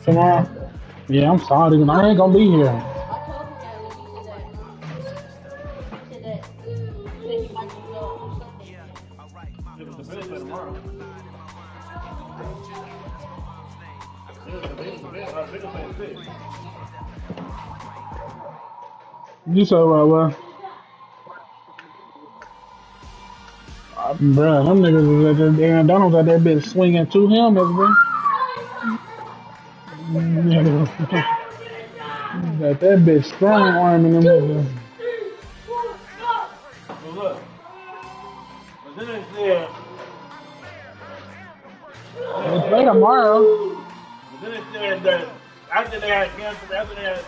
Tomorrow? Yeah, I'm sorry, I ain't gonna be here. Yeah, but the Bills play tomorrow. Bills play the 6th. You said what, bro, them niggas was at the Aaron Donald's out there bitch swinging two helmets, bro. Got that bitch strong arming them niggas. But look, but then they said, then They they play said, tomorrow. but then they said that after they had canceled, after that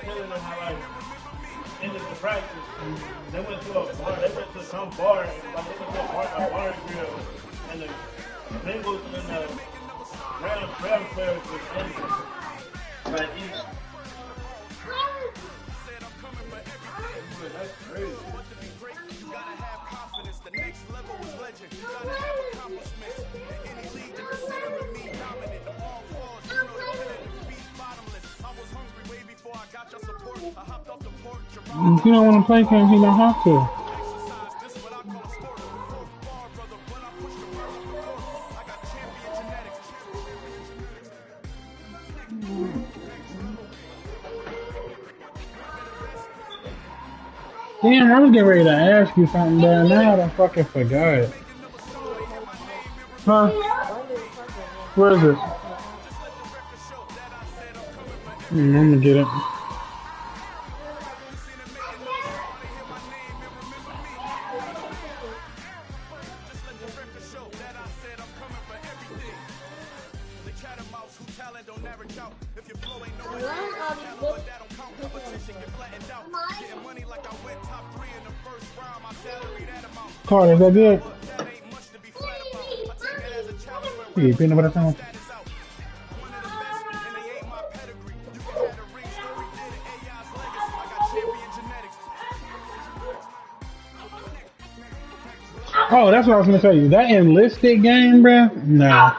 telling them how like ended the practice, they went to a bar. They went to some bar, like they went to a bar and grill, and the Bengals and the Rams players was ended. Like each. That's crazy. If you don't want to play, can he don't have to. Damn, I was getting ready to ask you something, but now I done fucking forgot. Huh? Where is it? I'm gonna get it. Carter, is that good? Yeah, peanut butter sandwich. Oh, that's what I was gonna tell you. That enlisted game, bruh? No.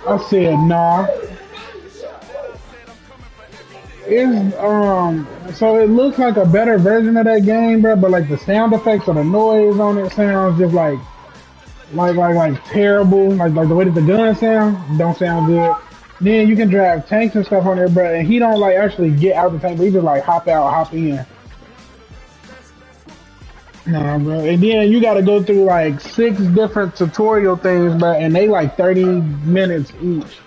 I said nah. It's so it looks like a better version of that game, bro. But like the sound effects or the noise on it sounds just like terrible. Like the way that the gun sound don't sound good. Then you can drive tanks and stuff on there, bro. And he don't like actually get out the tank, but he just like hop out, hop in. Nah, bro. And then you got to go through like 6 different tutorial things, bro, and they like 30 minutes each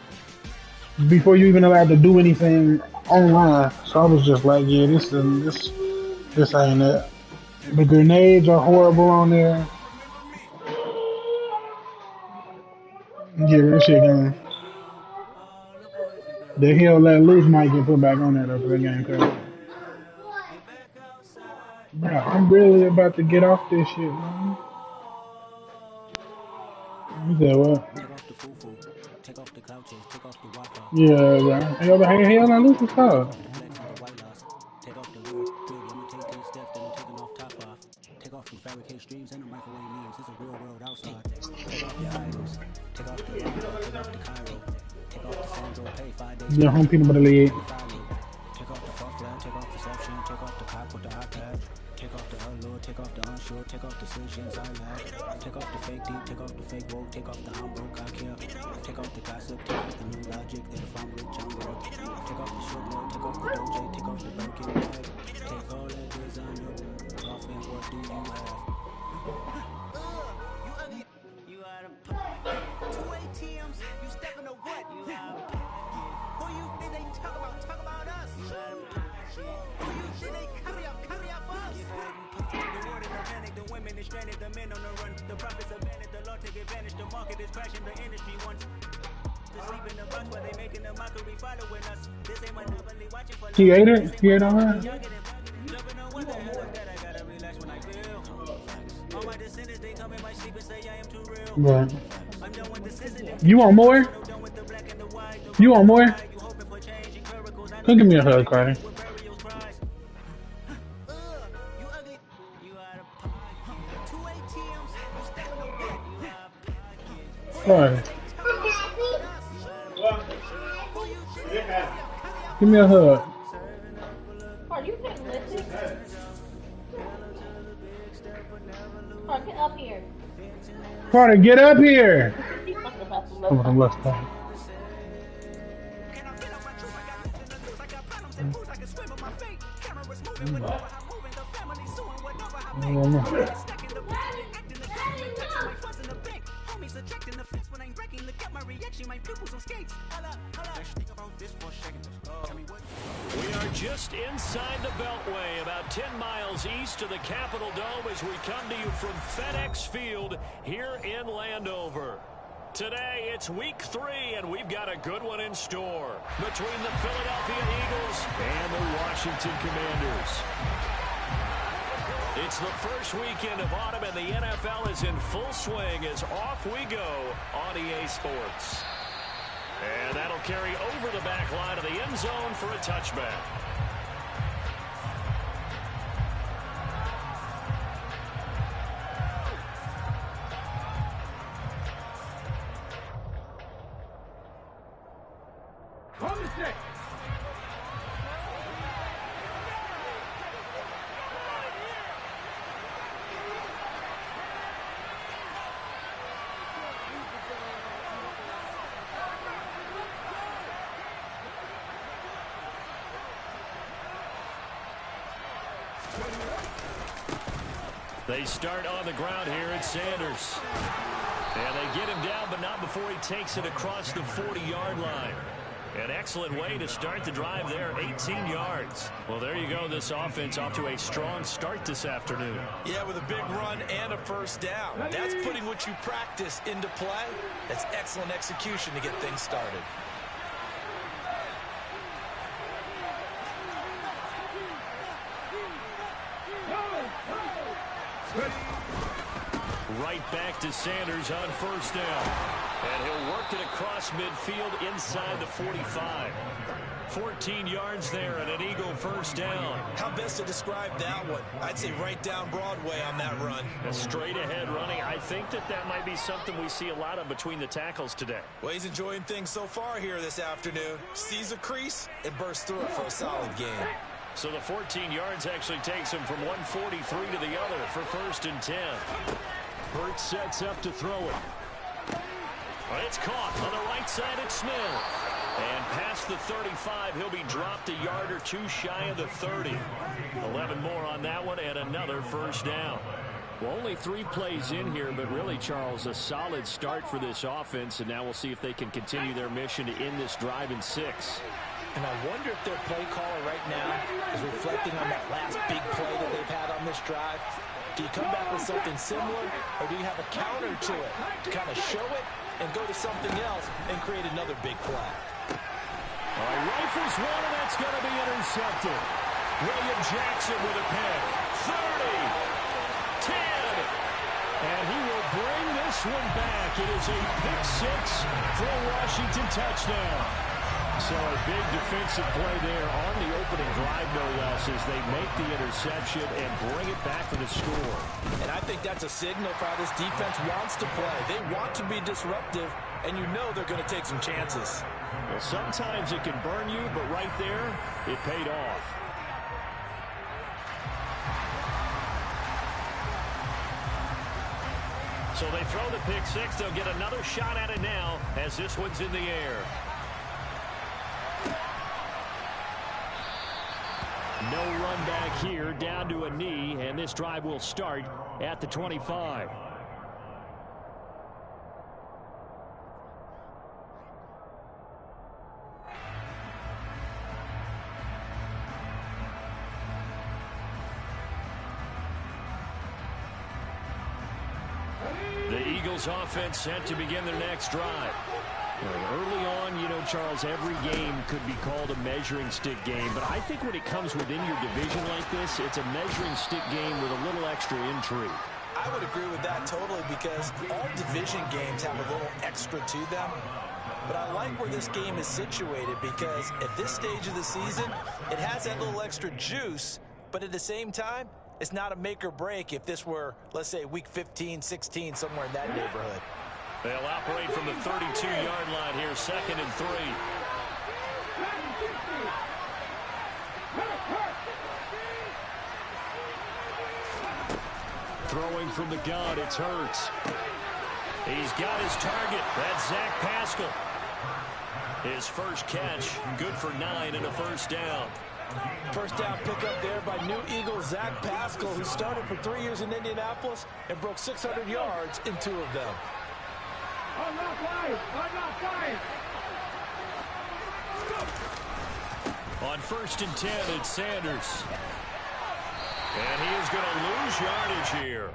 before you even allowed to do anything online. So I was just like, yeah, this ain't it. The grenades are horrible on there. Yeah, that shit gone. The hell let loose might get put back on there though for the game crazy. Bro, I'm really about to get off this shit, man. You said what? Yeah, bro. Hell let loose is tough. Yeah, home peanut butter league. He ate it? He ate all that? Right. You want more? You want more? Come give me a hug, Carter. Sorry. Well, yeah. Give me a hug. Are you can listen? Come on, get up here. Carter, get up here. He's talking about the Come on, left. let's go. We are just inside the Beltway, about 10 miles east of the Capitol Dome as we come to you from FedEx Field here in Landover. Today, it's week 3, and we've got a good one in store between the Philadelphia Eagles and the Washington Commanders. It's the first weekend of autumn, and the NFL is in full swing as off we go on EA Sports. And that'll carry over the back line of the end zone for a touchback. They start on the ground here at Sanders. And they get him down, but not before he takes it across the 40-yard line. An excellent way to start the drive there, 18 yards. Well, there you go. This offense off to a strong start this afternoon. Yeah, with a big run and a first down. That's putting what you practice into play. That's excellent execution to get things started. Right back to Sanders on first down. And he'll work it across midfield inside the 45. 14 yards there and an Eagle first down. How best to describe that one? I'd say right down Broadway on that run. A straight ahead running. I think that might be something we see a lot of between the tackles today. Well, he's enjoying things so far here this afternoon. Sees a crease and bursts through it for a solid game. So the 14 yards actually takes him from 143 to the other for first and 10. Hurts sets up to throw it. Well, it's caught on the right side at Smith. And past the 35, he'll be dropped a yard or two shy of the 30. 11 more on that one and another first down. Well, only 3 plays in here, but really, Charles, a solid start for this offense. And now we'll see if they can continue their mission to end this drive in 6. And I wonder if their play caller right now is reflecting on that last big play that they've had on this drive. Do you come back with something similar, or do you have a counter to it to kind of show it and go to something else and create another big play? All right, rifles one, and that's going to be intercepted. William Jackson with a pick. 30, 10, and he will bring this one back. It is a pick 6 for a Washington touchdown. So a big defensive play there on the opening drive, no less, as they make the interception and bring it back for the score. And I think that's a signal for how this defense wants to play. They want to be disruptive, and you know they're going to take some chances. Well, sometimes it can burn you, but right there, it paid off. So they throw the pick 6. They'll get another shot at it now as this one's in the air. No run back here, down to a knee, and this drive will start at the 25. The Eagles offense set to begin their next drive. Early on, you know, Charles, every game could be called a measuring stick game, but I think when it comes within your division like this, it's a measuring stick game with a little extra intrigue. I would agree with that totally, because all division games have a little extra to them. But I like where this game is situated, because at this stage of the season, it has that little extra juice, but at the same time, It's not a make or break if this were, let's say, week 15, 16, somewhere in that neighborhood. They'll operate from the 32-yard line here, 2nd and 3. Throwing from the gun, it's Hurts. He's got his target. That's Zach Pascal. His first catch, good for 9 and a first down. First down pickup there by new Eagle Zach Pascal, who started for 3 years in Indianapolis and broke 600 yards in 2 of them. On 1st and 10, it's Sanders. And he is going to lose yardage here.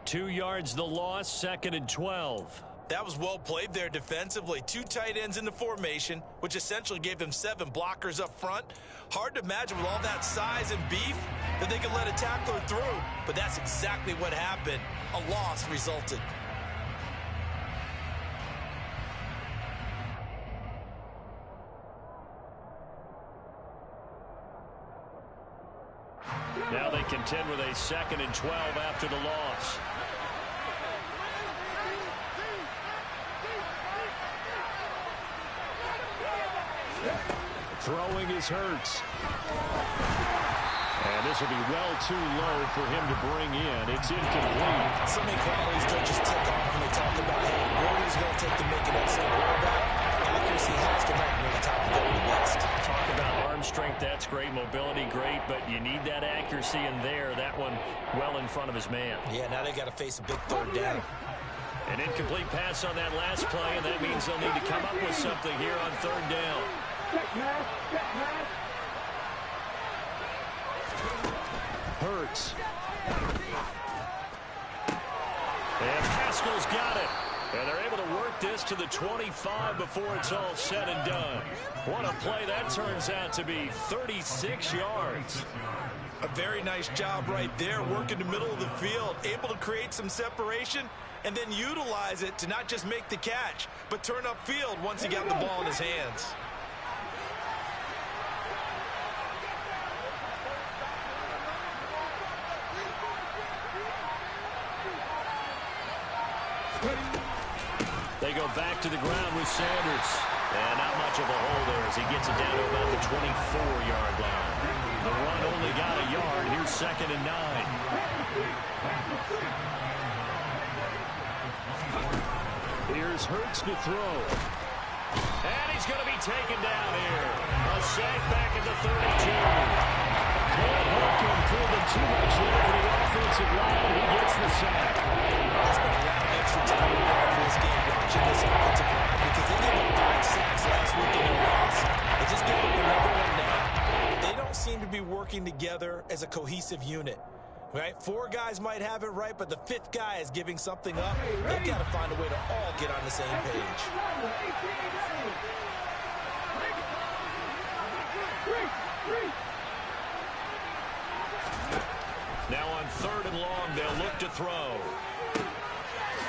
2 yards the loss, 2nd and 12. That was well played there defensively. 2 tight ends in the formation, which essentially gave them 7 blockers up front. Hard to imagine with all that size and beef that they could let a tackler through, but that's exactly what happened. A loss resulted. Now they contend with a 2nd and 12 after the loss. Throwing is Hurts. And this will be well too low for him to bring in. It's incomplete. So many qualities don't just tick off when they talk about, hey, what is it going to take to make an excellent quarterback? Accuracy has to rank near the top of every list. Talk about arm strength, that's great. Mobility, great. But you need that accuracy in there. That one well in front of his man. Yeah, now they got to face a big 3rd down. An incomplete pass on that last play, and that means they'll need to come up with something here on 3rd down. Hurts. And Pascal's got it. And they're able to work this to the 25 before it's all said and done. What a play that turns out to be, 36 yards. A very nice job right there, working the middle of the field, able to create some separation and then utilize it to not just make the catch, but turn upfield once he got the ball in his hands. They go back to the ground with Sanders. And not much of a hole there as he gets it down to about the 24-yard line. The run only got a yard. Here's 2nd and 9. Here's Hurts to throw. And he's going to be taken down here. A sack back at the 32. Cole Holcomb proving too much here for the offensive line. He gets the sack. There's been a lot of extra time involved for this game watching this offensive line because they gave up 5 sacks last week in their loss. They just gave up another one now. They don't seem to be working together as a cohesive unit. Right? 4 guys might have it right, but the 5th guy is giving something up. They've got to find a way to all get on the same page. Now on 3rd and long, they'll look to throw.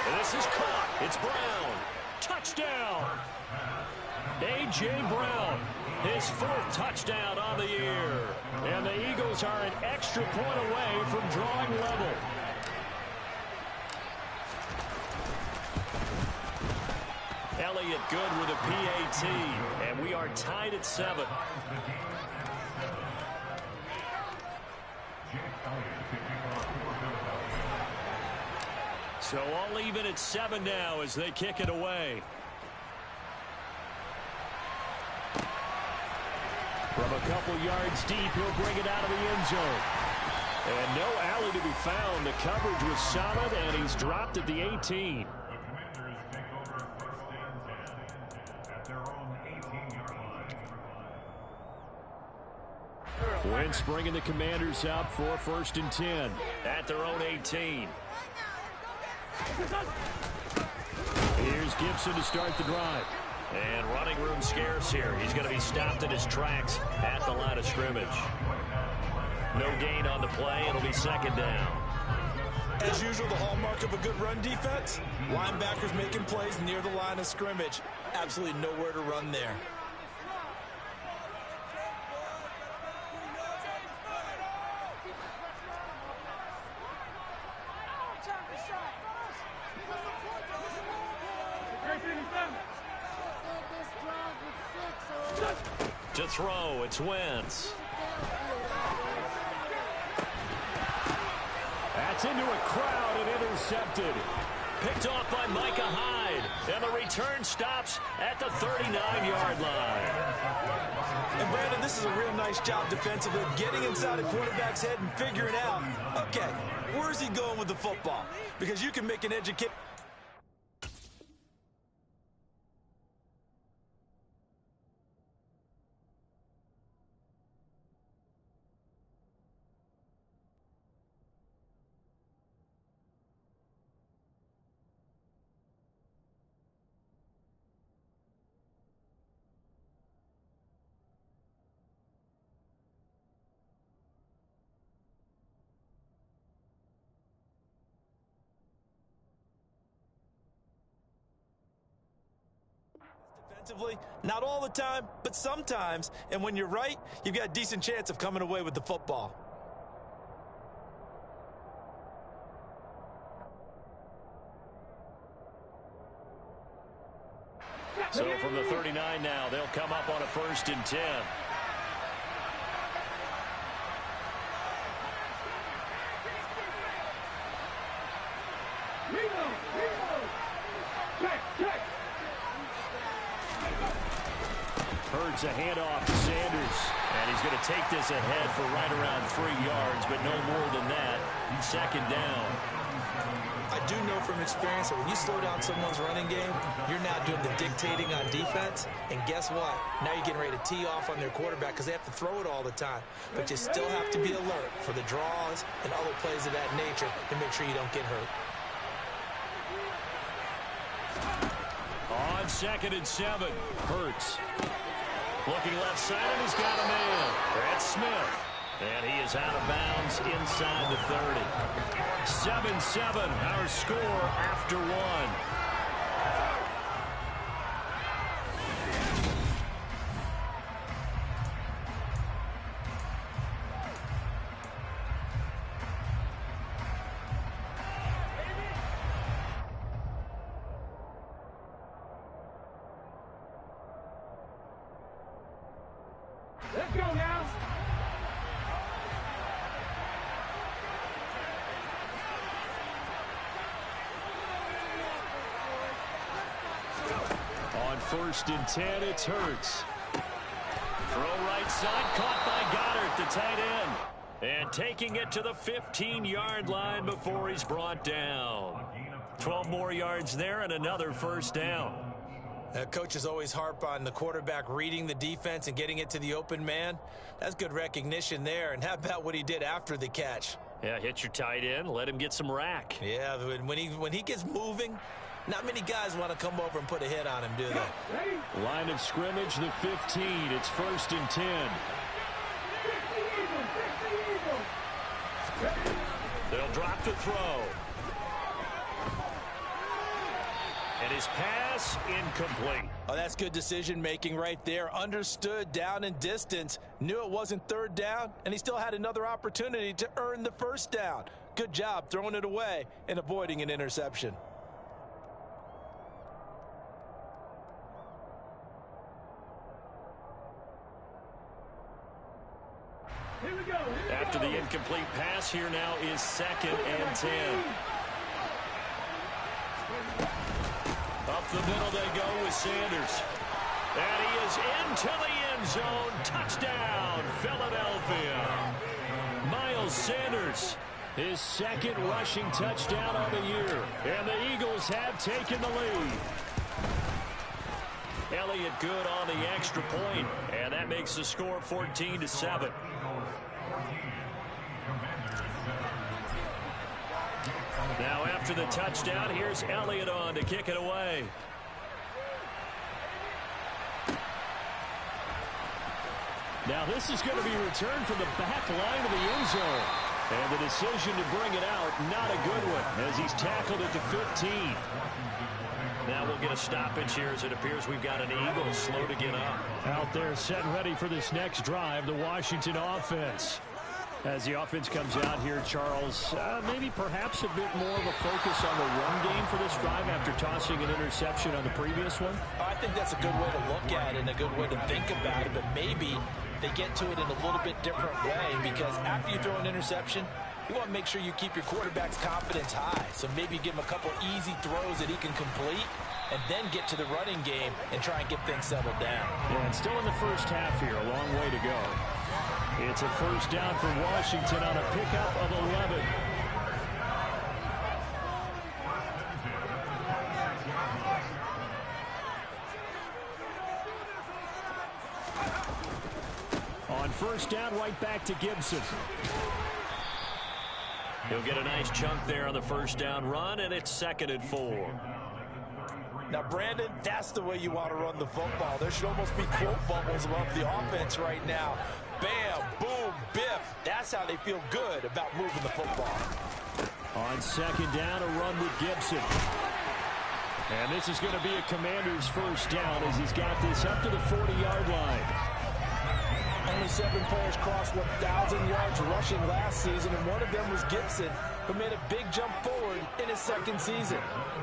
And this is caught. It's Brown. Touchdown. A.J. Brown, his 4th touchdown on the year. And the Eagles are an extra point away from drawing level. Elliott good with a PAT. And we are tied at 7. So all even at 7 now as they kick it away. From a couple yards deep, he'll bring it out of the end zone. And no alley to be found. The coverage was solid, and he's dropped at the 18. Wentz bringing the Commanders up for 1st and 10 at their own 18. Here's Gibson to start the drive. And running room scarce here. He's going to be stopped in his tracks at the line of scrimmage. No gain on the play. It'll be 2nd down. As usual, the hallmark of a good run defense, linebackers making plays near the line of scrimmage. Absolutely nowhere to run there. To throw, it's Wentz. That's into a crowd and intercepted. Picked off by Micah Hyde. And the return stops at the 39-yard line. And Brandon, this is a real nice job defensively, getting inside a quarterback's head and figuring out, okay, where's he going with the football? Because you can make an educated... Defensively, not all the time, but sometimes. And when you're right, you've got a decent chance of coming away with the football. So from the 39 now, they'll come up on a 1st and 10. Hurts a handoff to Sanders. And he's going to take this ahead for right around 3 yards, but no more than that. 2nd down. I do know from experience that when you slow down someone's running game, you're now doing the dictating on defense. And guess what? Now you're getting ready to tee off on their quarterback because they have to throw it all the time. But you still have to be alert for the draws and other plays of that nature to make sure you don't get hurt. On 2nd and 7, Hurts. Looking left side, and he's got a man. That's Smith. And he is out of bounds inside the 30. 7-7, our score after 1. Let's go now. On 1st and 10, it's Hurts. Throw right side, caught by Goddard, the tight end. And taking it to the 15-yard line before he's brought down. 12 more yards there and another 1st down. Coaches always harp on the quarterback reading the defense and getting it to the open man. That's good recognition there. And how about what he did after the catch? Yeah, hit your tight end, let him get some rack. Yeah, when he gets moving, not many guys want to come over and put a hit on him, do they? Line of scrimmage, the 15. It's 1st and 10. They'll drop the throw. And his pass incomplete. Oh, that's good decision-making right there. Understood down and distance. Knew it wasn't 3rd down, and he still had another opportunity to earn the 1st down. Good job throwing it away and avoiding an interception. Here we go. After the incomplete pass, here now is 2nd and 10. Up the middle they go with Sanders. And he is into the end zone. Touchdown, Philadelphia. Miles Sanders, his 2nd rushing touchdown of the year. And the Eagles have taken the lead. Elliott good on the extra point, and that makes the score 14-7. Now after the touchdown, here's Elliott on to kick it away. Now this is going to be returned from the back line of the end zone. And the decision to bring it out, not a good one, as he's tackled at the 15. Now we'll get a stoppage here as it appears we've got an Eagle slow to get up. Out there set ready for this next drive, the Washington offense. As the offense comes out here, Charles, maybe perhaps a bit more of a focus on the run game for this drive after tossing an interception on the previous one? I think that's a good way to look at it and a good way to think about it, but maybe they get to it in a little bit different way, because after you throw an interception, you want to make sure you keep your quarterback's confidence high. So maybe give him a couple easy throws that he can complete and then get to the running game and try and get things settled down. Yeah, and still in the first half here, a long way to go. It's a first down for Washington on a pickup of 11. On first down, right back to Gibson. He'll get a nice chunk there on the first down run, and it's 2nd and 4. Now, Brandon, that's the way you want to run the football. There should almost be quote bubbles above the offense right now. Bam, boom, biff. That's how they feel good about moving the football. On second down, a run with Gibson. And this is going to be a Commander's first down as he's got this up to the 40-yard line. Only 7 players crossed 1,000 yards rushing last season, and one of them was Gibson, who made a big jump forward in his 2nd season.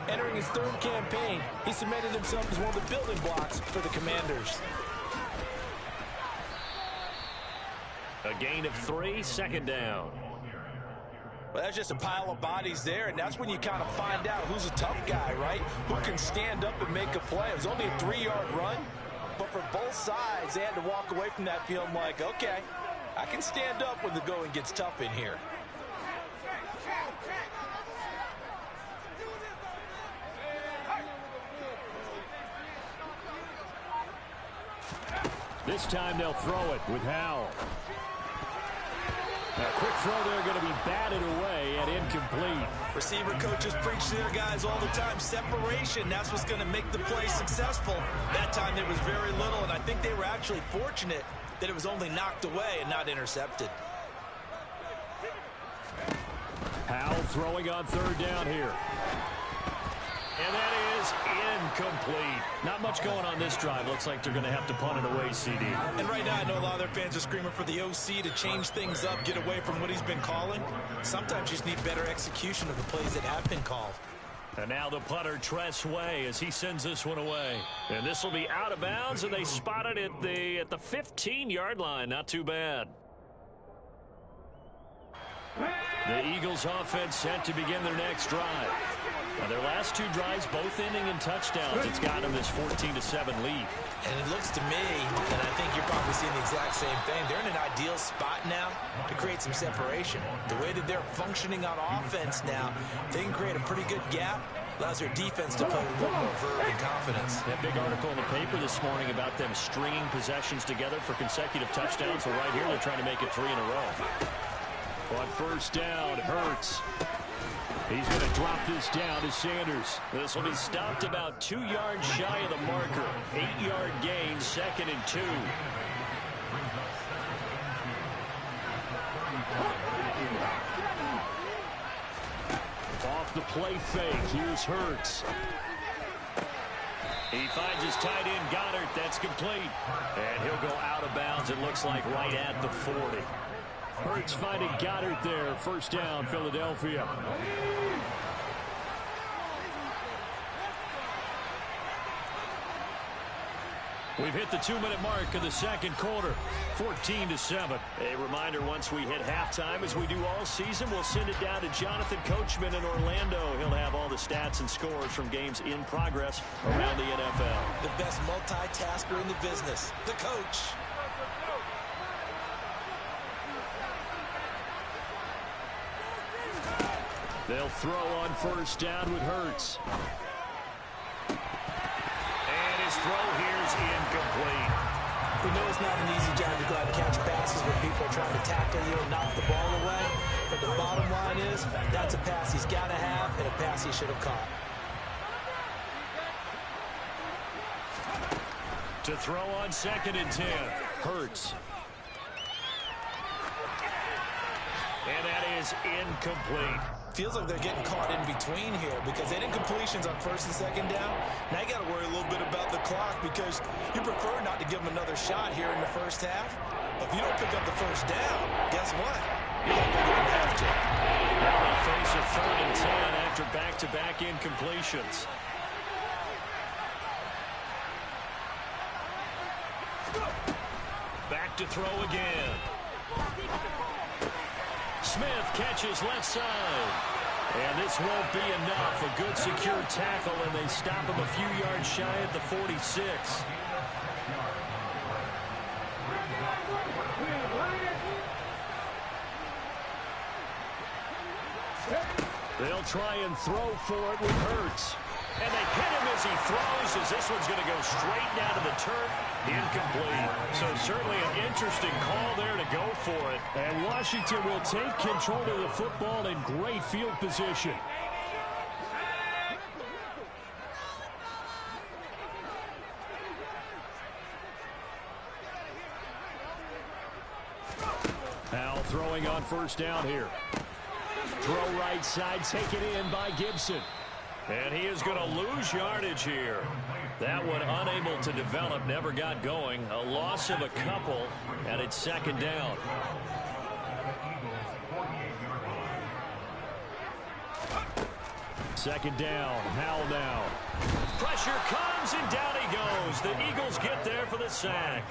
Entering his 3rd campaign, he cemented himself as one of the building blocks for the Commanders. A gain of 3, 2nd down. Well, that's just a pile of bodies there, and that's when you kind of find out who's a tough guy, right? Who can stand up and make a play. It was only a 3-yard run, but for both sides, they had to walk away from that feeling like, okay, I can stand up when the going gets tough in here. This time they'll throw it with Howell. A quick throw there going to be batted away and incomplete. Receiver coaches preach to their guys all the time. Separation, that's what's going to make the play successful. That time there was very little, and I think they were actually fortunate that it was only knocked away and not intercepted. Howell throwing on 3rd down here. And that is incomplete. Not much going on this drive. Looks like they're going to have to punt it away, CD. And right now, I know a lot of their fans are screaming for the OC to change things up, get away from what he's been calling. Sometimes you just need better execution of the plays that have been called. And now the punter, Tress Way, as he sends this one away. And this will be out of bounds, and they spot it at the 15-yard line. Not too bad. The Eagles offense set to begin their next drive. Now their last 2 drives, both ending in touchdowns. It's got them this 14-7 lead. And it looks to me, and I think you're probably seeing the exact same thing, they're in an ideal spot now to create some separation. The way that they're functioning on offense now, they can create a pretty good gap, allows their defense to play with a little more verve and confidence. That big article in the paper this morning about them stringing possessions together for consecutive touchdowns. So right here, they're trying to make it 3 in a row. On first down, Hurts. He's going to drop this down to Sanders. This will be stopped about 2 yards shy of the marker. 8-yard gain, 2nd and 2. Off the play fake, here's Hurts. He finds his tight end, Goddard. That's complete. And he'll go out of bounds, it looks like, right at the 40. Hurts finding Goddard there. First down, Philadelphia. We've hit the 2-minute mark of the 2nd quarter. 14-7. A reminder, once we hit halftime, as we do all season, we'll send it down to Jonathan Coachman in Orlando. He'll have all the stats and scores from games in progress around the NFL. The best multitasker in the business, the coach. They'll throw on first down with Hurts. And his throw here is incomplete. We know it's not an easy job to go out and catch passes when people are trying to tackle you and knock the ball away. But the bottom line is, that's a pass he's got to have and a pass he should have caught. To throw on 2nd and 10, Hurts. And that is incomplete. Feels like they're getting caught in between here because they did completions on 1st and 2nd down. Now you got to worry a little bit about the clock because you prefer not to give them another shot here in the first half. But if you don't pick up the first down, guess what? Now they face a 3rd and 10 after back-to-back incompletions. Back to throw again. Smith catches left side. And this won't be enough. A good secure tackle, and they stop him a few yards shy at the 46. They'll try and throw for it with Hurts. And they hit him as he throws, as this one's going to go straight down to the turf. Incomplete. So certainly an interesting call there to go for it. And Washington will take control of the football in great field position. Howell throwing on 1st down here. Throw right side, taken in by Gibson. And he is going to lose yardage here. That one unable to develop, never got going. A loss of a couple, and it's 2nd down. Second down, Howell now. Pressure comes, and down he goes. The Eagles get there for the sack.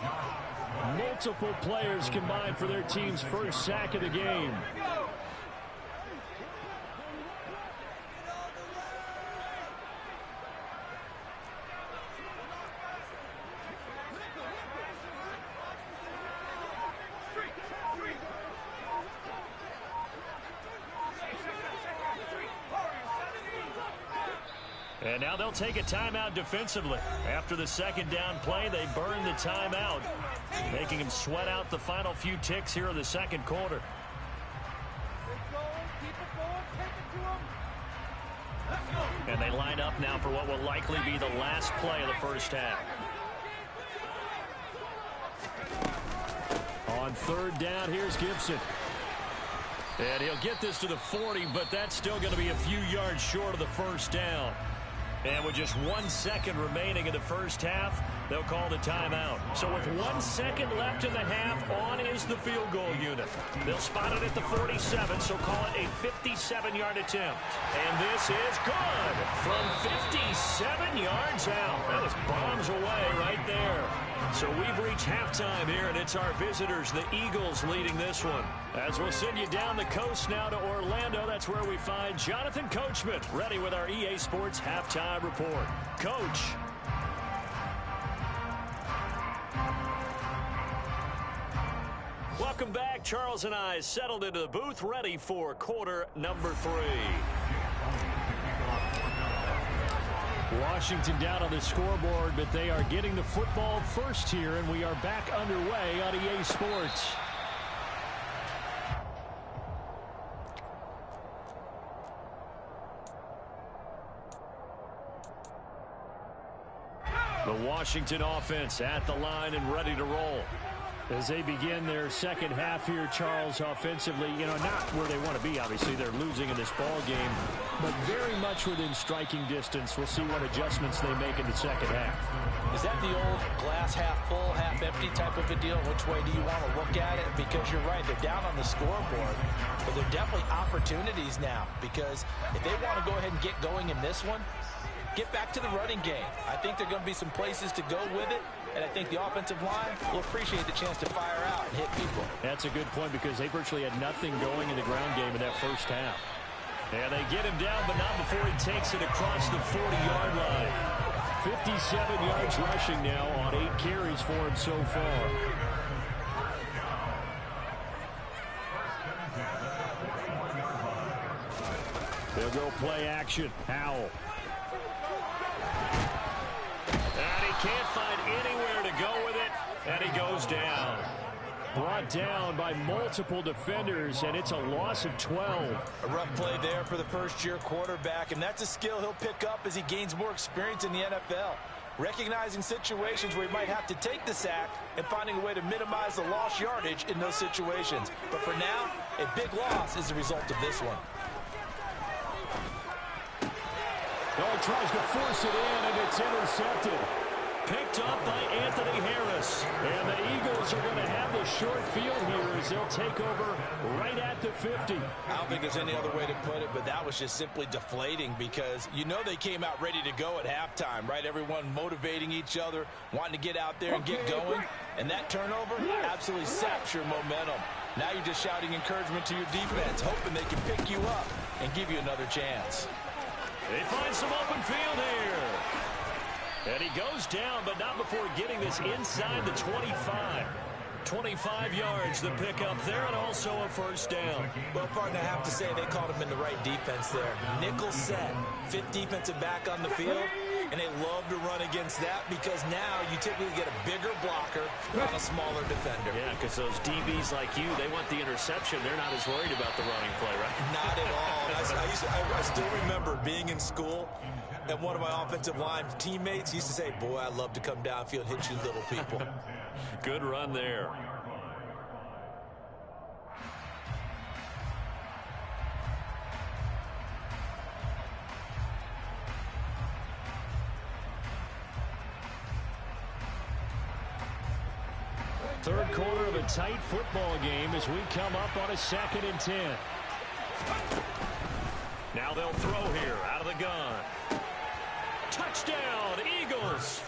Multiple players combined for their team's 1st sack of the game. And now they'll take a timeout defensively. After the 2nd down play, they burn the timeout, making them sweat out the final few ticks here in the 2nd quarter. And they line up now for what will likely be the last play of the 1st half. On 3rd down, here's Gibson. And he'll get this to the 40, but that's still going to be a few yards short of the 1st down. And with just 1 second remaining in the 1st half, they'll call the timeout. So with 1 second left in the half, on is the field goal unit. They'll spot it at the 47, so call it a 57-yard attempt. And this is good from 57 yards out. That was bombs away right there. So we've reached halftime here, and it's our visitors, the Eagles, leading this one. As we'll send you down the coast now to Orlando, that's where we find Jonathan Coachman, ready with our EA Sports Halftime Report. Coach. Welcome back. Charles and I settled into the booth, ready for quarter number 3. Washington down on the scoreboard, but they are getting the football first here, and we are back underway on EA Sports. The Washington offense at the line and ready to roll. As they begin their 2nd half here, Charles, offensively, not where they want to be. Obviously, they're losing in this ball game, but very much within striking distance. We'll see what adjustments they make in the 2nd half. Is that the old glass half full, half empty type of a deal? Which way do you want to look at it? Because you're right, they're down on the scoreboard, but they're definitely opportunities now, because if they want to go ahead and get going in this one, get back to the running game. I think there are going to be some places to go with it, and I think the offensive line will appreciate the chance to fire out and hit people. That's a good point, because they virtually had nothing going in the ground game in that 1st half. And they get him down, but not before he takes it across the 40-yard line. 57 yards rushing now on 8 carries for him so far. They'll go play action. Howell. And he can't find anywhere to go with it, and he goes down. Brought down by multiple defenders, and it's a loss of 12. A rough play there for the first-year quarterback, and that's a skill he'll pick up as he gains more experience in the NFL. Recognizing situations where he might have to take the sack and finding a way to minimize the lost yardage in those situations. But for now, a big loss is the result of this one. Oh, tries to force it in, and it's intercepted. Picked up by Anthony Harris. And the Eagles are going to have the short field here as they'll take over right at the 50. I don't think there's any other way to put it, but that was just simply deflating because you know they came out ready to go at halftime, right? Everyone motivating each other, wanting to get out there and get going. And that turnover absolutely saps your momentum. Now you're just shouting encouragement to your defense, hoping they can pick you up and give you another chance. They find some open field here. And he goes down, but not before getting this inside the 25. 25 yards, the pickup there, and also a first down. Well, partner, I have to say they called him in the right defense there. Nickel set, fifth defensive back on the field, and they love to run against that because now you typically get a bigger blocker on a smaller defender. Yeah, because those DBs like you, they want the interception. They're not as worried about the running play, right? Not at all. I still remember being in school, and one of my offensive line teammates used to say, boy, I'd love to come downfield and hit you little people. Good run there. Third quarter of a tight football game as we come up on a 2nd and 10. Now they'll throw here out of the gun. Touchdown, Eagles.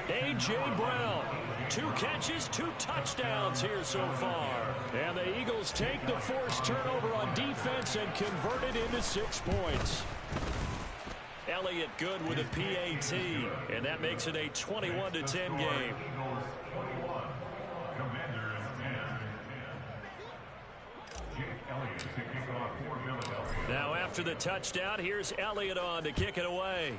A.J. Brown, 2 catches, 2 touchdowns here so far. And the Eagles take the forced turnover on defense and convert it into 6 points. Elliott good with a PAT, and that makes it a 21-10 game. Now after the touchdown, here's Elliott on to kick it away.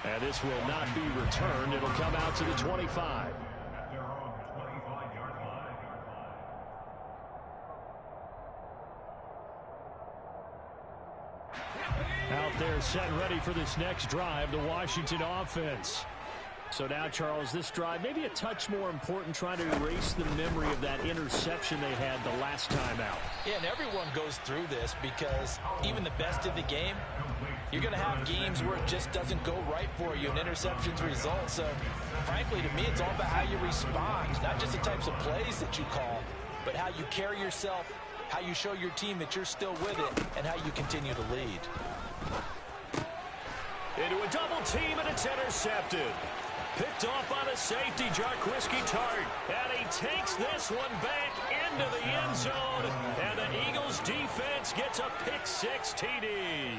And this will not be returned. It'll come out to the 25. Out there set and ready for this next drive, the Washington offense. So now, Charles, this drive maybe a touch more important, trying to erase the memory of that interception they had the last time out. Yeah, and everyone goes through this because even the best of the game, you're going to have games where it just doesn't go right for you and interceptions result. So, frankly, to me, it's all about how you respond, not just the types of plays that you call, but how you carry yourself, how you show your team that you're still with it, and how you continue to lead. Into a double team, and it's intercepted. Picked off by the safety, Jarquiski Tart. And he takes this one back into the end zone. And the Eagles defense gets a pick-6 TD.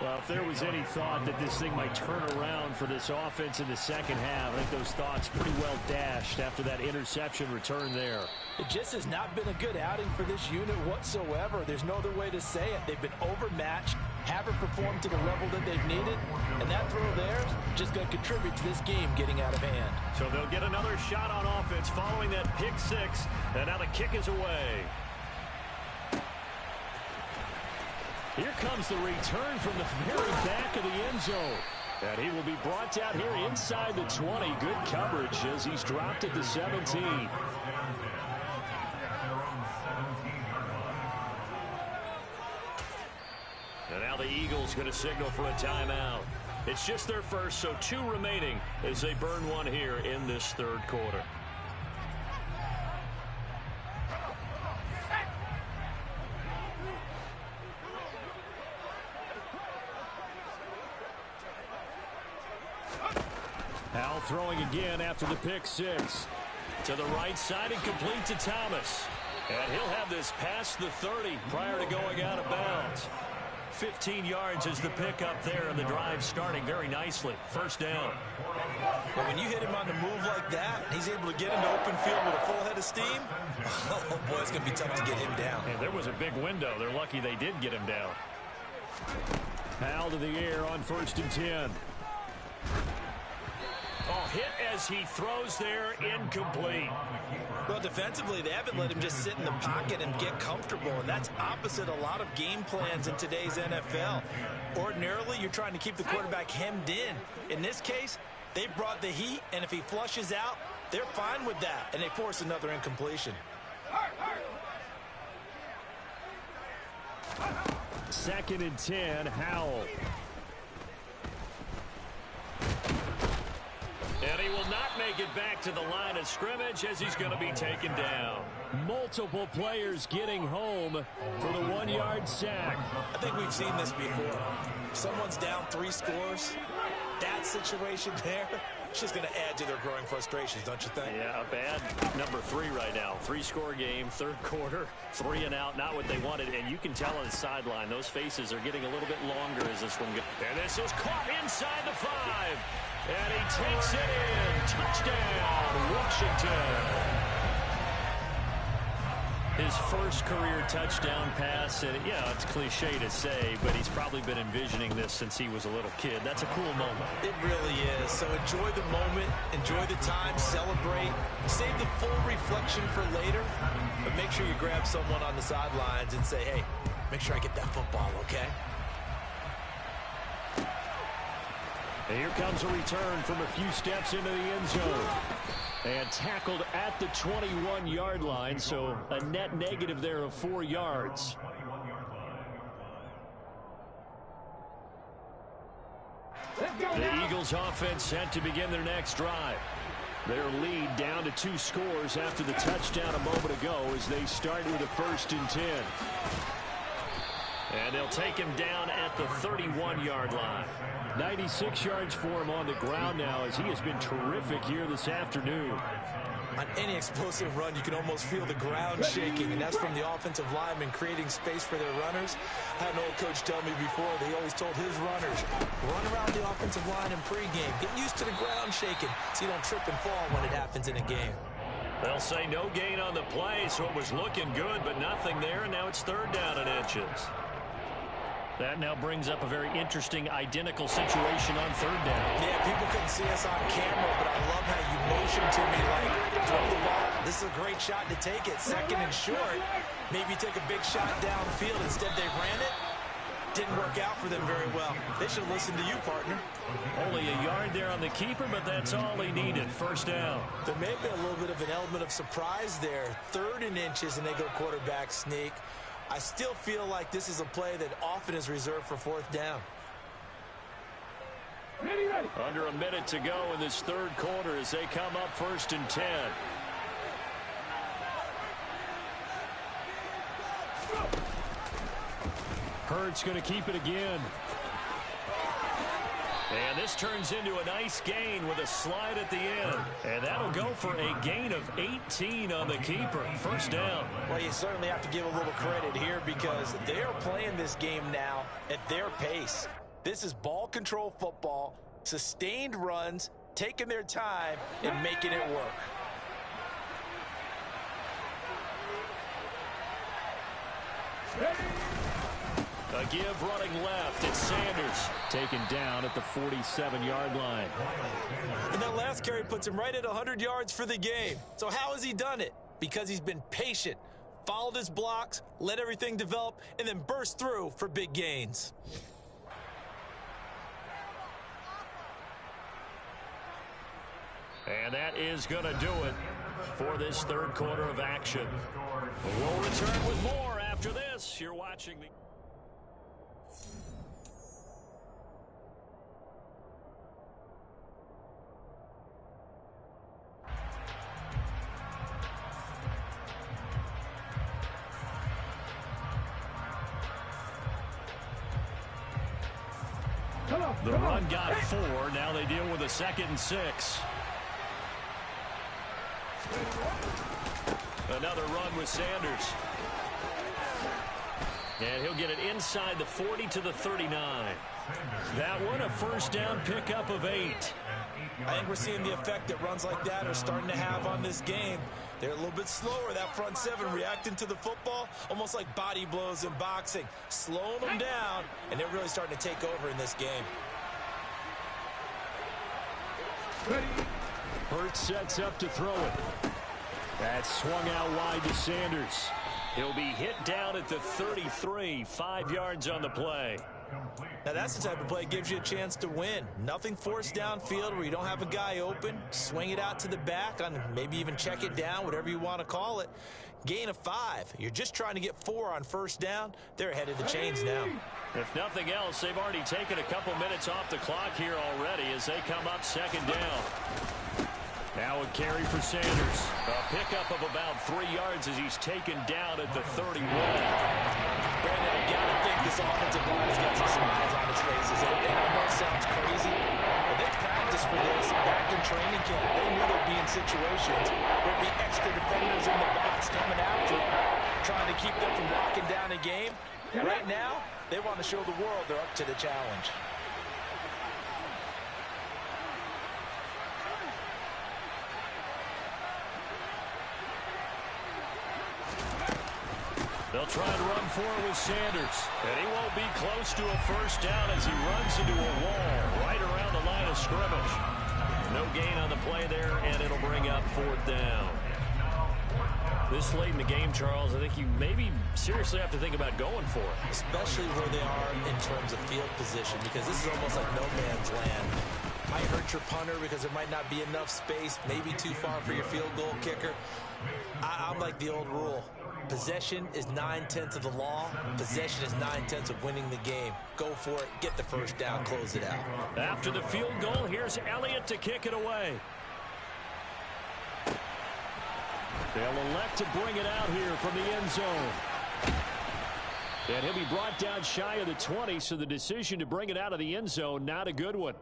Well, if there was any thought that this thing might turn around for this offense in the second half, I think those thoughts pretty well dashed after that interception return there. It just has not been a good outing for this unit whatsoever. There's no other way to say it. They've been overmatched, haven't performed to the level that they've needed, and that throw there is just going to contribute to this game getting out of hand. So they'll get another shot on offense following that pick-6, and now the kick is away. Here comes the return from the very back of the end zone. And he will be brought out here inside the 20. Good coverage as he's dropped at the 17. And now the Eagles going to signal for a timeout. It's just their first, so 2 remaining as they burn one here in this third quarter. Howell throwing again after the pick-6. To the right side and complete to Thomas. And he'll have this past the 30 prior to going out of bounds. 15 yards is the pickup there, and the drive starting very nicely. First down. But when you hit him on the move like that, he's able to get into open field with a full head of steam. Oh, boy, it's going to be tough to get him down. And there was a big window. They're lucky they did get him down. Howell to the air on 1st and 10. Oh, hit as he throws there, incomplete. Well, defensively, they haven't let him just sit in the pocket and get comfortable, and that's opposite a lot of game plans in today's NFL. Ordinarily, you're trying to keep the quarterback hemmed in. In this case, they brought the heat, and if he flushes out, they're fine with that, and they force another incompletion. 2nd and 10, Howell. And he will not make it back to the line of scrimmage as he's going to be taken down. Multiple players getting home for the 1-yard sack. I think we've seen this before. Someone's down 3 scores. That situation there, it's just going to add to their growing frustrations, don't you think? Yeah, a bad number 3 right now. 3-score game, 3rd quarter, 3 and out, not what they wanted. And you can tell on the sideline, those faces are getting a little bit longer as this one goes. And this is caught inside the 5. And he takes it in. Touchdown, Washington. His first career touchdown pass. And yeah, it's cliche to say, but he's probably been envisioning this since he was a little kid. That's a cool moment. It really is. So enjoy the moment. Enjoy the time. Celebrate. Save the full reflection for later. But make sure you grab someone on the sidelines and say, hey, make sure I get that football, okay? And here comes a return from a few steps into the end zone. And tackled at the 21-yard line, so a net negative there of 4 yards. The Eagles offense set to begin their next drive. Their lead down to 2 scores after the touchdown a moment ago as they start with a 1st and 10. And they'll take him down at the 31-yard line. 96 yards for him on the ground now as he has been terrific here this afternoon. On any explosive run, you can almost feel the ground shaking, and that's from the offensive linemen creating space for their runners. I had an old coach tell me before, they always told his runners, run around the offensive line in pregame. Get used to the ground shaking so you don't trip and fall when it happens in a game. They'll say no gain on the play, so it was looking good, but nothing there, and now it's 3rd down and inches. That now brings up a very interesting identical situation on 3rd down. Yeah, people couldn't see us on camera, but I love how you motioned to me like, throw the ball. This is a great shot to take it. 2nd and short. Maybe take a big shot downfield. Instead, they ran it. Didn't work out for them very well. They should have listened to you, partner. Only a yard there on the keeper, but that's all he needed. 1st down. There may have been a little bit of an element of surprise there. 3rd and inches, and they go quarterback sneak. I still feel like this is a play that often is reserved for 4th down. Under a minute to go in this 3rd quarter as they come up 1st and 10. Hurts going to keep it again. And this turns into a nice gain with a slide at the end. And that'll go for a gain of 18 on the keeper. 1st down. Well, you certainly have to give a little credit here because they're playing this game now at their pace. This is ball control football, sustained runs, taking their time, and making it work. A give running left. It's Sanders taken down at the 47-yard line. And that last carry puts him right at 100 yards for the game. So how has he done it? Because he's been patient, followed his blocks, let everything develop, and then burst through for big gains. And that is going to do it for this 3rd quarter of action. We'll return with more after this. You're watching the... The run got 4. Now they deal with a 2nd and 6. Another run with Sanders. And he'll get it inside the 40 to the 39. That one a 1st down pickup of 8. I think we're seeing the effect that runs like that are starting to have on this game. They're a little bit slower, that front 7, reacting to the football, almost like body blows in boxing, slowing them down, and they're really starting to take over in this game. Hurts sets up to throw it. That's swung out wide to Sanders. He'll be hit down at the 33, 5 yards on the play. Now that's the type of play that gives you a chance to win. Nothing forced downfield where you don't have a guy open. Swing it out to the back, on maybe even check it down, whatever you want to call it. gain of 5. You're just trying to get 4 on first down. They're ahead of the chains now. If nothing else, they've already taken a couple minutes off the clock here already as they come up second down. Now a carry for Sanders. A pickup of about 3 yards as he's taken down at the 31. Brandon, I gotta think this offensive line has got some smiles on its faces. And I know it sounds crazy, but they practiced for this back in training camp. They knew they'd be in situations where there'd be extra defenders in the box coming after them, trying to keep them from locking down a game. Right now, they want to show the world they're up to the challenge. They'll try and run forward with Sanders. And he won't be close to a first down as he runs into a wall right around the line of scrimmage. No gain on the play there, and it'll bring up 4th down. This late in the game, Charles, I think you maybe seriously have to think about going for it. Especially where they are in terms of field position, because this is almost like no man's land. Might hurt your punter because there might not be enough space, maybe too far for your field goal kicker. I'm like the old rule. Possession is 9/10 of the law. Possession is 9/10 of winning the game. Go for it. Get the first down. Close it out. After the field goal, here's Elliott to kick it away. They'll elect to bring it out here from the end zone. And he'll be brought down shy of the 20, so the decision to bring it out of the end zone, not a good one.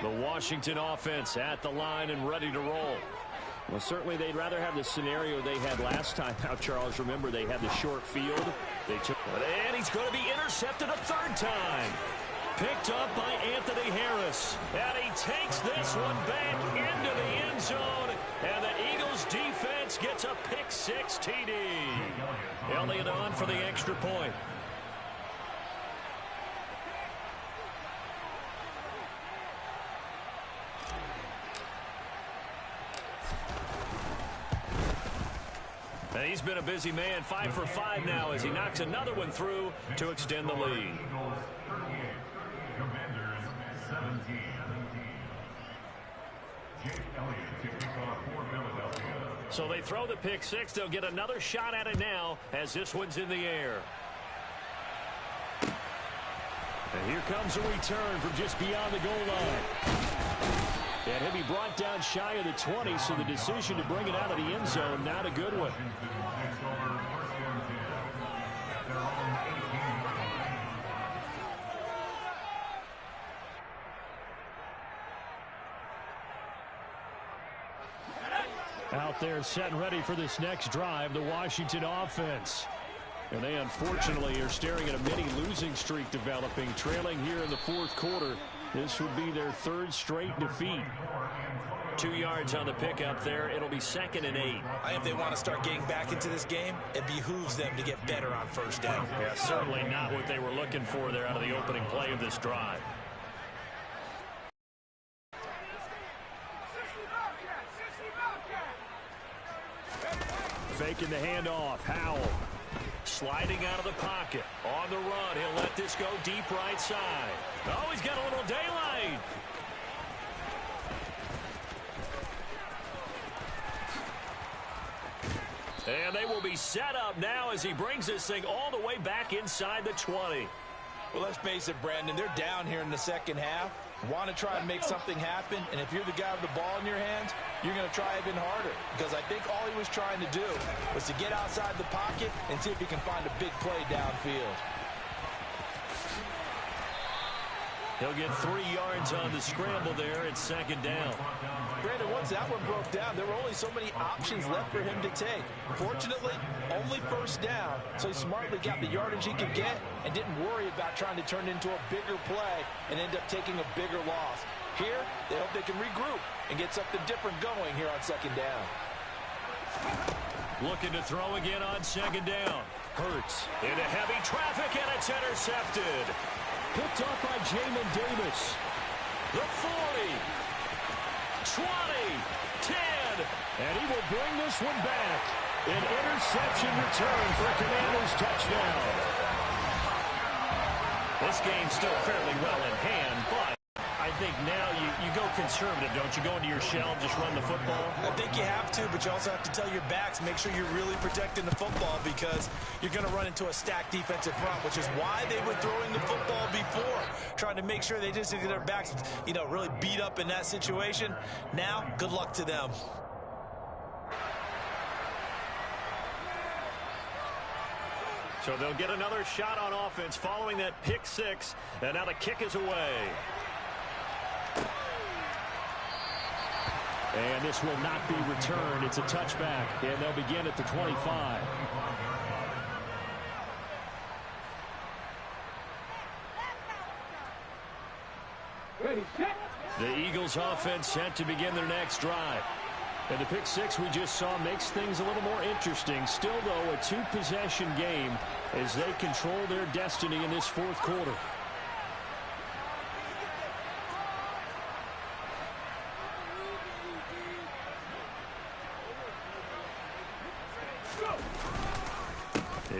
The Washington offense at the line and ready to roll. Well, certainly they'd rather have the scenario they had last time out, Charles. Remember, they had the short field. They took, and he's going to be intercepted a 3rd time. Picked up by Anthony Harris. And he takes this one back into the end zone. And the Eagles defense gets a pick-6 TD. Elliott on for the extra point. And he's been a busy man, 5 for 5 now as he knocks another one through to extend the lead. So they throw the pick-6. They'll get another shot at it now as this one's in the air. And here comes a return from just beyond the goal line. And he'll be brought down shy of the 20, so the decision to bring it out of the end zone, not a good one. Out there set and ready for this next drive, the Washington offense. And they unfortunately are staring at a mini losing streak developing, trailing here in the 4th quarter. This would be their 3rd straight defeat. 2 yards on the pickup there. It'll be 2nd and 8. I think if they want to start getting back into this game, it behooves them to get better on first down. Yeah, certainly not what they were looking for there out of the opening play of this drive. Faking the handoff. Howell sliding out of the pocket. On the run. He'll let this go deep right side. Oh, he's got a little daylight. And they will be set up now as he brings this thing all the way back inside the 20. Well, let's face it, Brandon. They're down here in the second half. Want to try and make something happen. And if you're the guy with the ball in your hands, you're going to try even harder. Because I think all he was trying to do was to get outside the pocket and see if he can find a big play downfield. He'll get 3 yards on the scramble there at second down. Brandon, once that one broke down, there were only so many options left for him to take. Fortunately, only first down, so he smartly got the yardage he could get and didn't worry about trying to turn it into a bigger play and end up taking a bigger loss. Here, they hope they can regroup and get something different going here on second down. Looking to throw again on second down. Hurts into heavy traffic, and it's intercepted. Picked up by Jamin Davis. The 40. 10, and he will bring this one back. An interception return for a Commanders touchdown. This game's still fairly well in hand, but I think now you go conservative, don't you? Go into your shell and just run the football? I think you have to, but you also have to tell your backs, make sure you're really protecting the football because you're going to run into a stacked defensive front, which is why they were throwing the football before, trying to make sure they just get their backs, really beat up in that situation. Now, good luck to them. So they'll get another shot on offense following that pick six, and now the kick is away. And this will not be returned. It's a touchback, and they'll begin at the 25. The Eagles offense set to begin their next drive. And the pick six we just saw makes things a little more interesting. Still, though, a two-possession game as they control their destiny in this fourth quarter.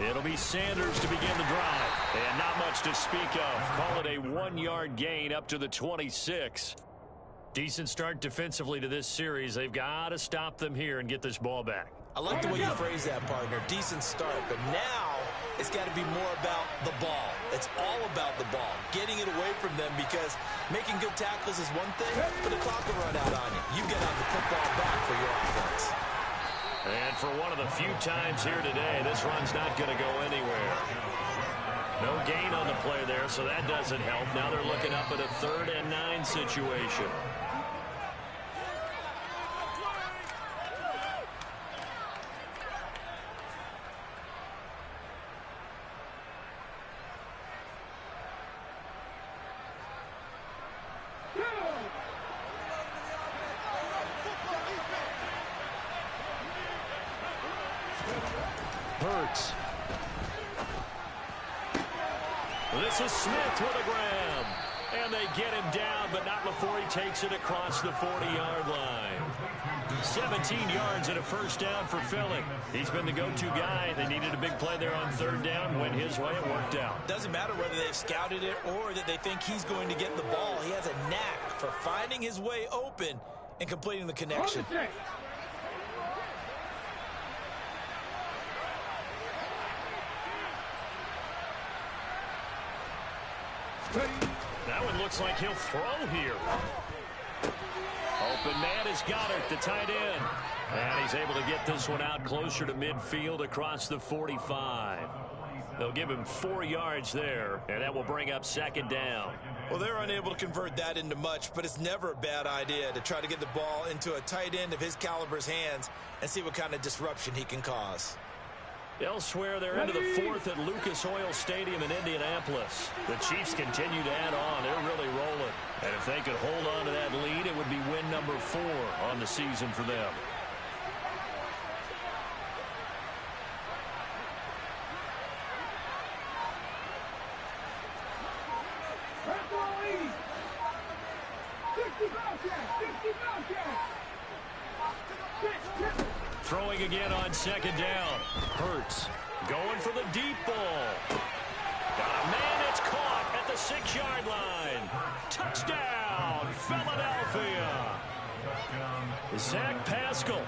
It'll be Sanders to begin the drive. And not much to speak of. Call it a 1-yard gain up to the 26. Decent start defensively to this series. They've got to stop them here and get this ball back. I like the way you phrase that, partner. Decent start, but now it's got to be more about the ball. It's all about the ball, getting it away from them because making good tackles is one thing, but the clock will run out on you. You've got to have the football back for your offense. And for one of the few times here today, this run's not going to go anywhere. No gain on the play there, so that doesn't help. Now they're looking up at a 3rd and 9 situation. Hurts. This is Smith with a grab. And they get him down, but not before he takes it across the 40-yard line. 17 yards and a first down for Philly. He's been the go-to guy. They needed a big play there on 3rd down. Went his way. It worked out. Doesn't matter whether they've scouted it or that they think he's going to get the ball. He has a knack for finding his way open and completing the connection. That one looks like he'll throw here. Open man is Goddard, the tight end. And he's able to get this one out closer to midfield across the 45. They'll give him 4 yards there, and that will bring up 2nd down. Well, they're unable to convert that into much, but it's never a bad idea to try to get the ball into a tight end of his caliber's hands and see what kind of disruption he can cause. Elsewhere, they're into the 4th at Lucas Oil Stadium in Indianapolis. The Chiefs continue to add on. They're really rolling. And if they could hold on to that lead, it would be win number 4 on the season for them. Throwing again on 2nd down. Hurts going for the deep ball. Got a man, it's caught at the 6-yard line. Touchdown, Philadelphia. Zach Pascal,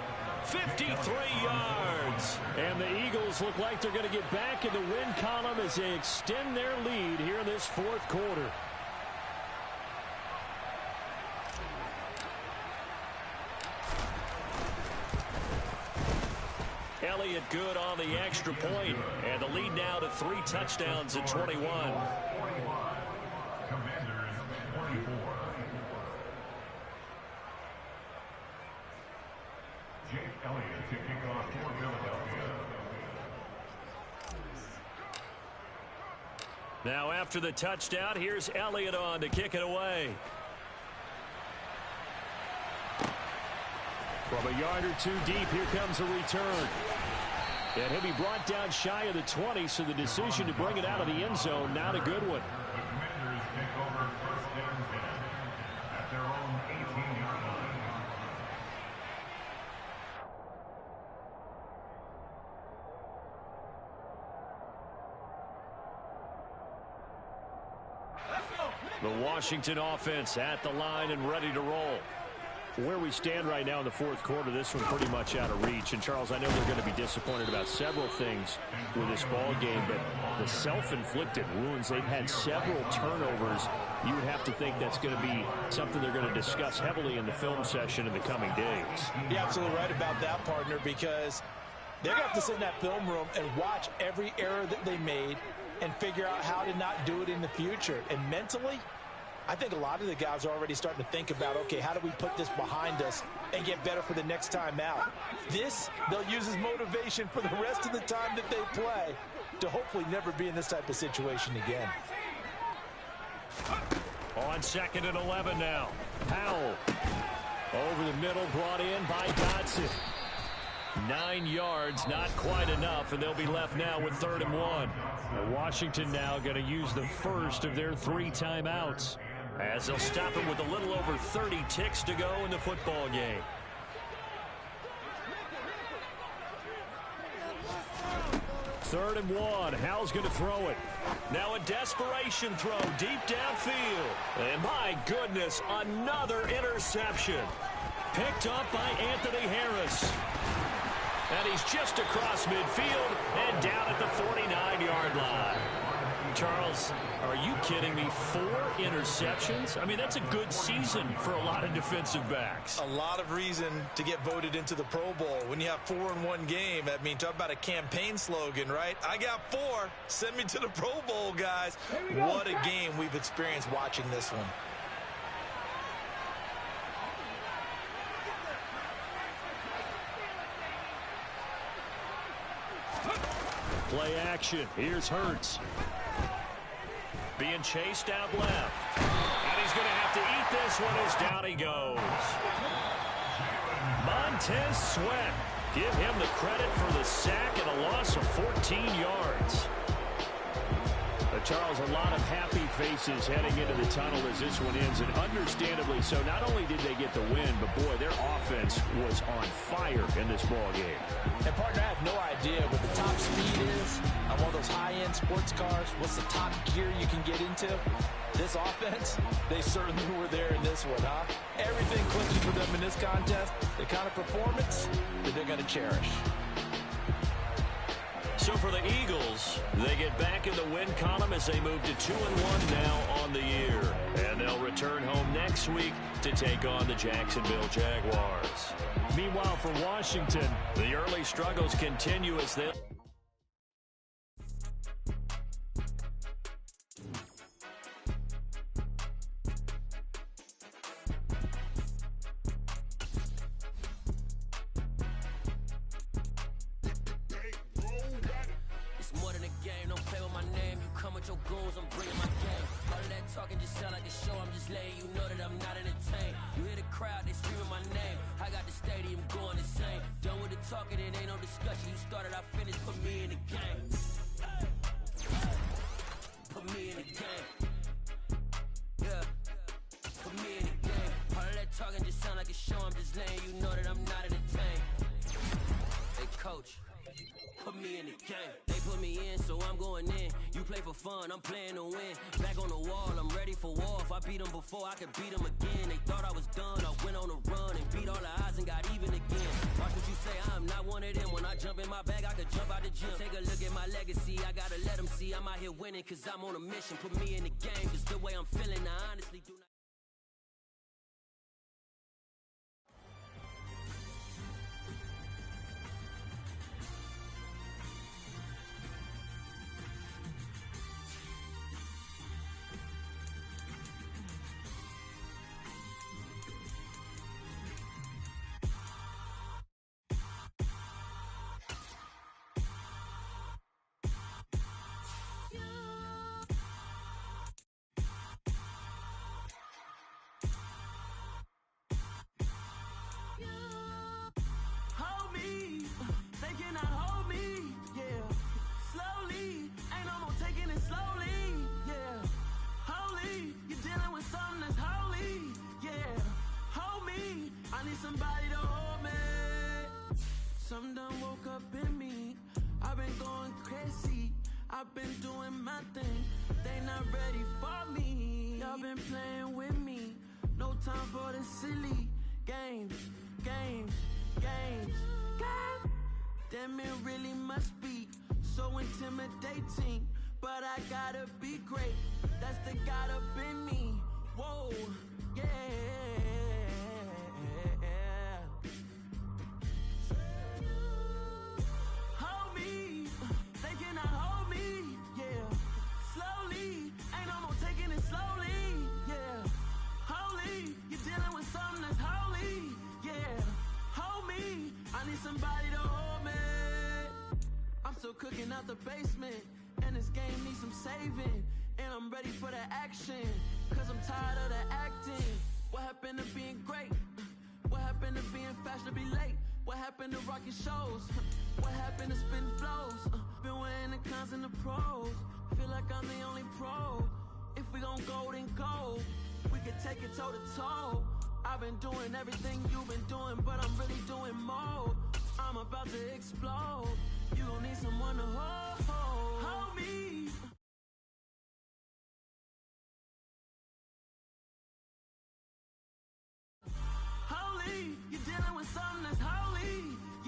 53 yards. And the Eagles look like they're going to get back in the win column as they extend their lead here in this 4th quarter. Elliott good on the extra point, and the lead now to 3 touchdowns at 21. Commanders 24. Jake Elliott to kick off for Philadelphia. Now after the touchdown, here's Elliott on to kick it away. From a yard or 2 deep, here comes a return. And he'll be brought down shy of the 20, so the decision to bring it out of the end zone, not a good one. The Commanders take over 1st and 10 at their own 18-yard line. The Washington offense at the line and ready to roll. Where we stand right now in the fourth quarter, this one pretty much out of reach. And, Charles, I know they're going to be disappointed about several things with this ball game, but the self-inflicted wounds, they've had several turnovers. You would have to think that's going to be something they're going to discuss heavily in the film session in the coming days. You're absolutely right about that, partner, because they're going to have to sit in that film room and watch every error that they made and figure out how to not do it in the future. And mentally, I think a lot of the guys are already starting to think about, okay, how do we put this behind us and get better for the next time out? This, they'll use as motivation for the rest of the time that they play to hopefully never be in this type of situation again. On 2nd and 11 now. Powell over the middle, brought in by Dotson. 9 yards, not quite enough, and they'll be left now with 3rd and 1. And Washington now going to use the first of their 3 timeouts, as they'll stop him with a little over 30 ticks to go in the football game. Third and 1. Howell's going to throw it. Now a desperation throw deep downfield. And my goodness, another interception. Picked up by Anthony Harris. And he's just across midfield and down at the 49-yard line. Charles, are you kidding me? 4 interceptions? I mean, that's a good season for a lot of defensive backs. A lot of reason to get voted into the Pro Bowl. When you have 4 in one game, I mean, talk about a campaign slogan, right? I got 4. Send me to the Pro Bowl, guys. What a game we've experienced watching this one. Play action. Here's Hurts. Being chased out left. And he's going to have to eat this one as down he goes. Montez Sweat. Give him the credit for the sack and a loss of 14 yards. Charles, a lot of happy faces heading into the tunnel as this one ends, and understandably so. Not only did they get the win, but, boy, their offense was on fire in this ball game. And, partner, I have no idea what the top speed is on one of those high-end sports cars. What's the top gear you can get into? This offense, they certainly were there in this one, huh? Everything clicking for them in this contest, the kind of performance that they're going to cherish. So for the Eagles, they get back in the win column as they move to 2-1 now on the year. And they'll return home next week to take on the Jacksonville Jaguars. Meanwhile, for Washington, the early struggles continue as they... I'm playing to win. Back on the wall, I'm ready for war. If I beat them before, I could beat them again. They thought I was done. I went on a run and beat all the odds and got even again. Watch what you say, I'm not one of them. When I jump in my bag, I could jump out the gym. Take a look at my legacy. I gotta let them see I'm out here winning, cause I'm on a mission. Put me in the game, cause the way I'm feeling, I honestly do not. Somebody to hold me. Some done woke up in me. I've been going crazy. I've been doing my thing. They not ready for me. Y'all been playing with me. No time for the silly games. God damn, it really must be so intimidating. But I gotta be great. That's the God up in me. Whoa, yeah. Hold me, they cannot hold me, yeah. Slowly, ain't no more taking it slowly, yeah. Holy, you're dealing with something that's holy, yeah. Hold me, I need somebody to hold me. I'm still cooking out the basement, and this game needs some saving. And I'm ready for the action, cause I'm tired of the acting. What happened to being great? What happened to being fashionably late? What happened to rocking shows? What happened to spin flows? Been wearing the cons and the pros. Feel like I'm the only pro. If we gon' go, then go. We could take it toe to toe. I've been doing everything you've been doing, but I'm really doing more. I'm about to explode. You gon' need someone to hold me. Holy, you're dealing with something that's holy,